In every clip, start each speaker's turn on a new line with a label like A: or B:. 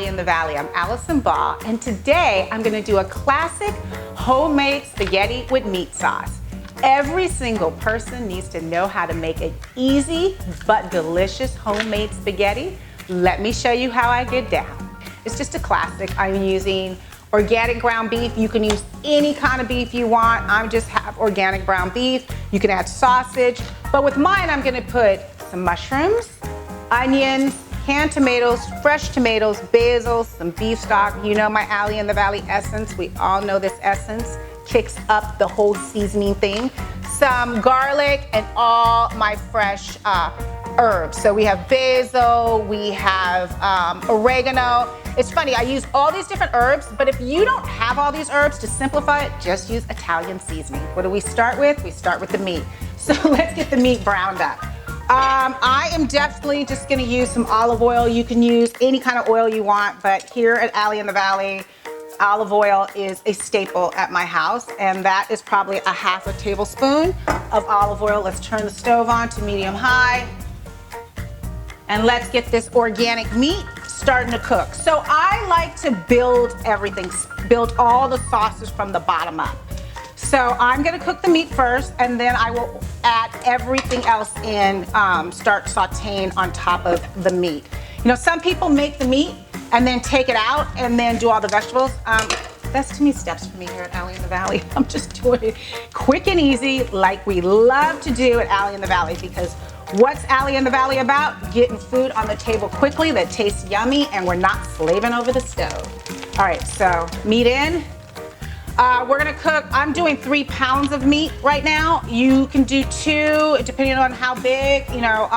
A: In the Valley. I'm Allison Baugh, and today I'm going to do a classic homemade spaghetti with meat sauce. Every single person needs to know how to make an easy but delicious homemade spaghetti. Let me show you how I get down. It's just a classic. I'm using organic ground beef. You can use any kind of beef you want. I just have organic ground beef. You can add sausage, but with mine I'm going to put some mushrooms, onions, canned tomatoes, fresh tomatoes, basil, some beef stock. You know my Allie in the Valley essence. We all know this essence kicks up the whole seasoning thing. Some garlic and all my fresh herbs. So we have basil, we have oregano. It's funny, I use all these different herbs, but if you don't have all these herbs, to simplify it, just use Italian seasoning. What do we start with? We start with the meat. So let's get the meat browned up. I am definitely just gonna use some olive oil. You can use any kind of oil you want, but here at Allie in the Valley, olive oil is a staple at my house, and that is probably a half a tablespoon of olive oil. Let's turn the stove on to medium high, and let's get this organic meat starting to cook. So I like to build everything, build all the sauces from the bottom up. So I'm gonna cook the meat first, and then I will add everything else in, start sauteing on top of the meat. You know, some people make the meat and then take it out and then do all the vegetables. That's too many steps for me here at Allie in the Valley. I'm just doing it quick and easy like we love to do at Allie in the Valley, because what's Allie in the Valley about? Getting food on the table quickly that tastes yummy, and we're not slaving over the stove. All right, so meat in. We're gonna cook, I'm doing 3 pounds of meat right now. You can do 2, depending on how big, you know,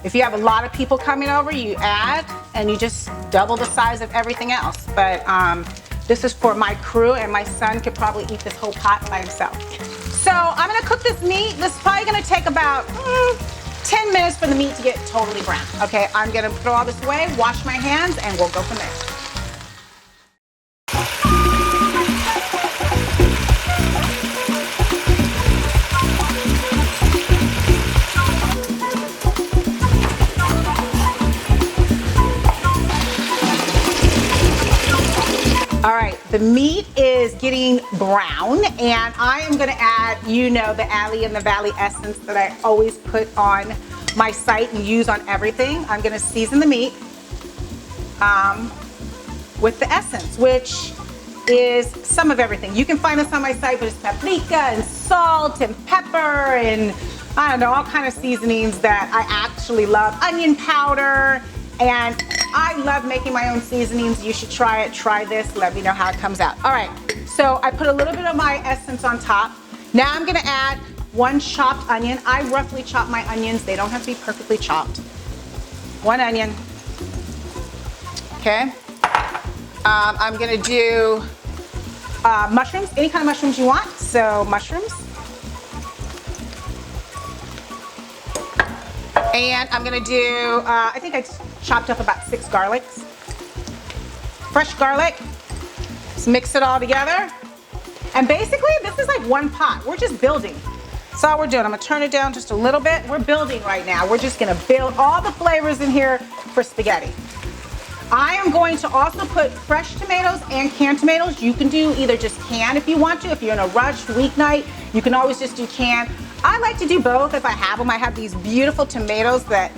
A: if you have a lot of people coming over, you add, and you just double the size of everything else. But this is for my crew, and my son could probably eat this whole pot by himself. So I'm gonna cook this meat. This is probably gonna take about 10 minutes for the meat to get totally brown. Okay, I'm gonna throw all this away, wash my hands, and we'll go from there. All right, the meat is getting brown, and I am gonna add, you know, the Allie in the Valley essence that I always put on my site and use on everything. I'm gonna season the meat with the essence, which is some of everything. You can find this on my site, but it's paprika and salt and pepper and I don't know, all kind of seasonings that I actually love. Onion powder, and I love making my own seasonings. You should try it, try this, let me know how it comes out. All right, so I put a little bit of my essence on top. Now I'm gonna add 1 chopped onion. I roughly chop my onions. They don't have to be perfectly chopped. 1 onion, okay. I'm gonna do mushrooms, any kind of mushrooms you want. So mushrooms. And I'm gonna do, I think I chopped up about 6 garlics. Fresh garlic. Let's mix it all together. And basically, this is like 1 pot. We're just building. That's all we're doing. I'm gonna turn it down just a little bit. We're building right now. We're just gonna build all the flavors in here for spaghetti. I am going to also put fresh tomatoes and canned tomatoes. You can do either just canned if you want to. If you're in a rush weeknight, you can always just do canned. I like to do both if I have them. I have these beautiful tomatoes that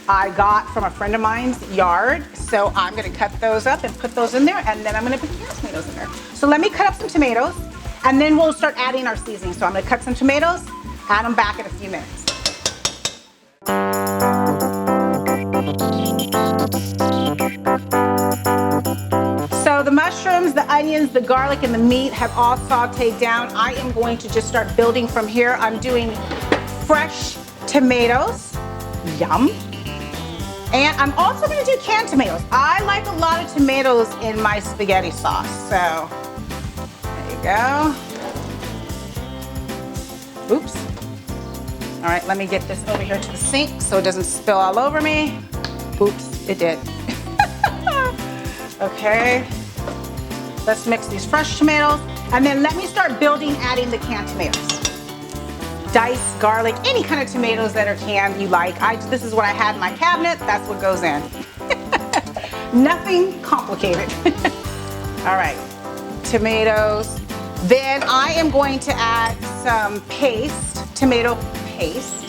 A: I got from a friend of mine's yard. So I'm gonna cut those up and put those in there, and then I'm gonna put the canned tomatoes in there. So let me cut up some tomatoes, and then we'll start adding our seasoning. So I'm gonna cut some tomatoes, add them back in a few minutes. So the mushrooms, the onions, the garlic, and the meat have all sauteed down. I am going to just start building from here. I'm doing fresh tomatoes, yum. And I'm also gonna do canned tomatoes. I like a lot of tomatoes in my spaghetti sauce. So, there you go. Oops. All right, let me get this over here to the sink so it doesn't spill all over me. Oops, it did. Okay, let's mix these fresh tomatoes, and then let me start building, adding the canned tomatoes. Diced garlic, any kind of tomatoes that are canned you like. This is what I had in my cabinet, that's what goes in. Nothing complicated. All right, tomatoes. Then I am going to add some paste, tomato paste.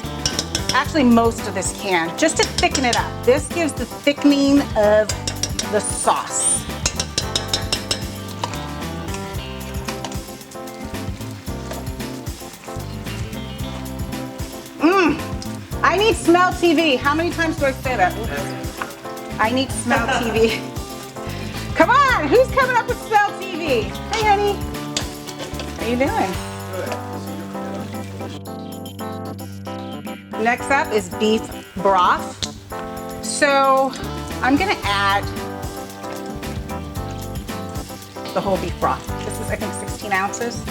A: Actually, most of this can, just to thicken it up. This gives the thickening of the sauce. I need smell TV. How many times do I say that? Oops. I need smell TV. Come on, who's coming up with smell TV? Hey, honey. How you doing? Next up is beef broth. So I'm gonna add the whole beef broth. This is, I think, 16 ounces.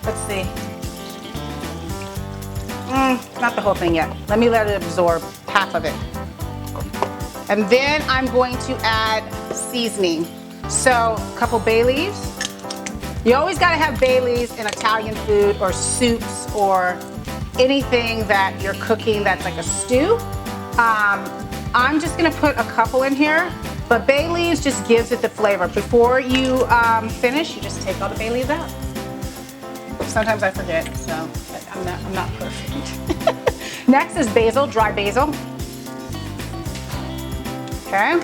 A: Let's see. Not the whole thing yet. Let me let it absorb half of it. And then I'm going to add seasoning. So a couple bay leaves. You always gotta have bay leaves in Italian food or soups or anything that you're cooking that's like a stew. I'm just gonna put a couple in here, but bay leaves just gives it the flavor. Before you finish, you just take all the bay leaves out. Sometimes I forget, so I'm not perfect. Next is basil, dry basil. Okay.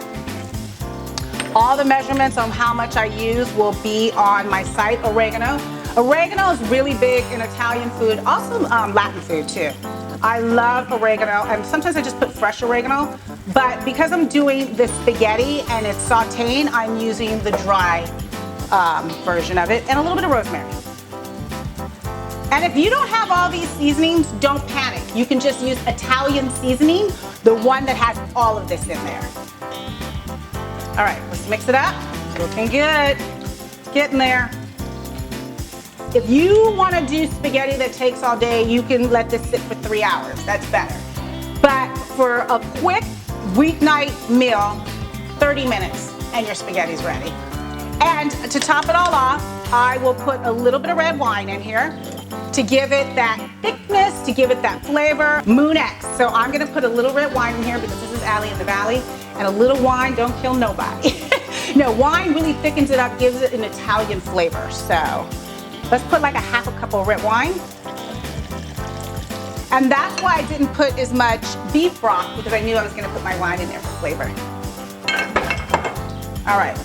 A: All the measurements on how much I use will be on my site. Oregano. Oregano is really big in Italian food, also Latin food too. I love oregano, and sometimes I just put fresh oregano, but because I'm doing the spaghetti and it's sauteing, I'm using the dry version of it, and a little bit of rosemary. And if you don't have all these seasonings, don't panic. You can just use Italian seasoning, the one that has all of this in there. All right, let's mix it up. It's looking good. It's getting there. If you want to do spaghetti that takes all day, you can let this sit for 3 hours. That's better. But for a quick weeknight meal, 30 minutes and your spaghetti's ready. And to top it all off, I will put a little bit of red wine in here to give it that thickness, to give it that flavor. Moon X. So I'm gonna put a little red wine in here because this is Allie in the Valley, and a little wine don't kill nobody. No, wine really thickens it up, gives it an Italian flavor. So let's put like a half a cup of red wine. And that's why I didn't put as much beef broth, because I knew I was gonna put my wine in there for flavor. All right.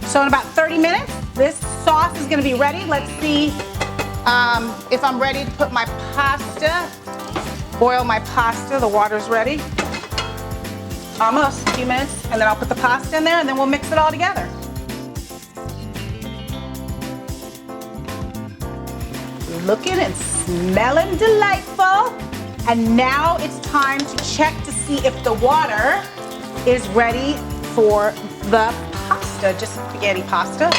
A: So in about 30 minutes, this sauce is gonna be ready. Let's see if I'm ready to put my pasta, boil my pasta. The water's ready. Almost, a few minutes, and then I'll put the pasta in there, and then we'll mix it all together. Looking and smelling delightful. And now it's time to check to see if the water is ready for the pasta, just spaghetti pasta.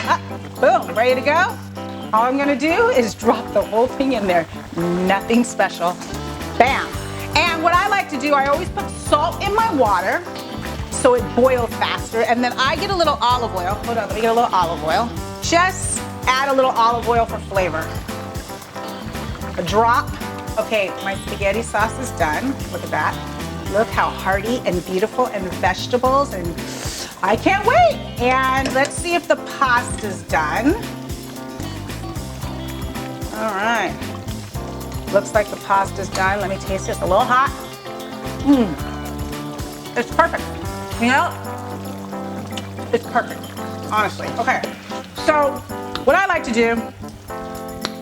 A: Boom, ready to go. All I'm gonna do is drop the whole thing in there. Nothing special. Bam. And what I like to do, I always put salt in my water so it boils faster. And then I get a little olive oil. Hold on, let me get a little olive oil. Just add a little olive oil for flavor. A drop. Okay, my spaghetti sauce is done. Look at that. Look how hearty and beautiful, and vegetables, and I can't wait. And let's see if the pasta's done. All right. Looks like the pasta's done. Let me taste it. It's a little hot. It's perfect. You know, it's perfect, honestly. Okay, so what I like to do,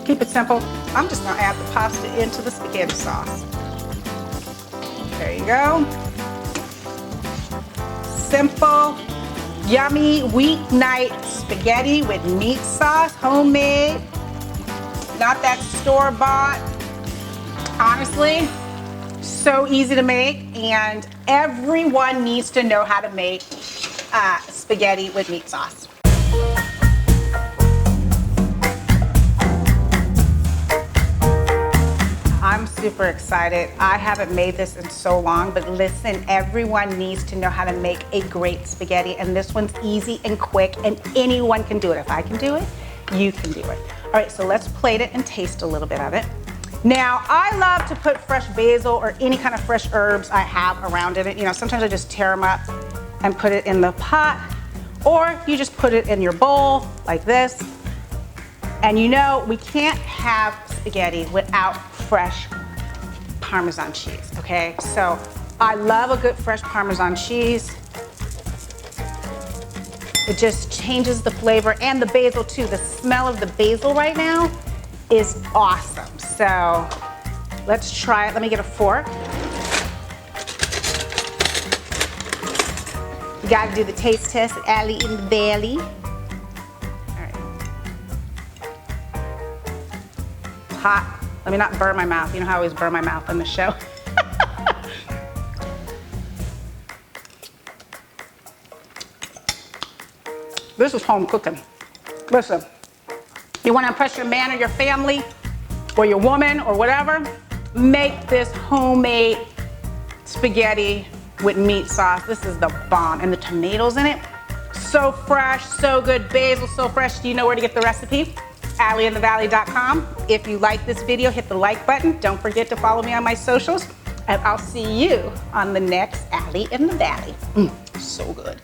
A: keep it simple. I'm just gonna add the pasta into the spaghetti sauce. There you go. Simple, yummy weeknight spaghetti with meat sauce, homemade, not that store-bought. Honestly, so easy to make, and everyone needs to know how to make spaghetti with meat sauce. I'm super excited. I haven't made this in so long, but listen, everyone needs to know how to make a great spaghetti, and this one's easy and quick, and anyone can do it. If I can do it, you can do it. All right, so let's plate it and taste a little bit of it. Now, I love to put fresh basil or any kind of fresh herbs I have around in it. You know, sometimes I just tear them up and put it in the pot, or you just put it in your bowl like this. And you know, we can't have spaghetti without fresh Parmesan cheese, okay? So I love a good fresh Parmesan cheese. It just changes the flavor, and the basil too. The smell of the basil right now is awesome. So let's try it. Let me get a fork. You gotta do the taste test, Allie in the Valley. All right. Hot. Let me not burn my mouth. You know how I always burn my mouth on the show. This is home cooking. Listen, you want to impress your man or your family or your woman or whatever, make this homemade spaghetti with meat sauce. This is the bomb. And the tomatoes in it, so fresh, so good. Basil, so fresh. Do you know where to get the recipe? AllieInTheValley.com. If you like this video, hit the like button. Don't forget to follow me on my socials, and I'll see you on the next Allie in the Valley. So good.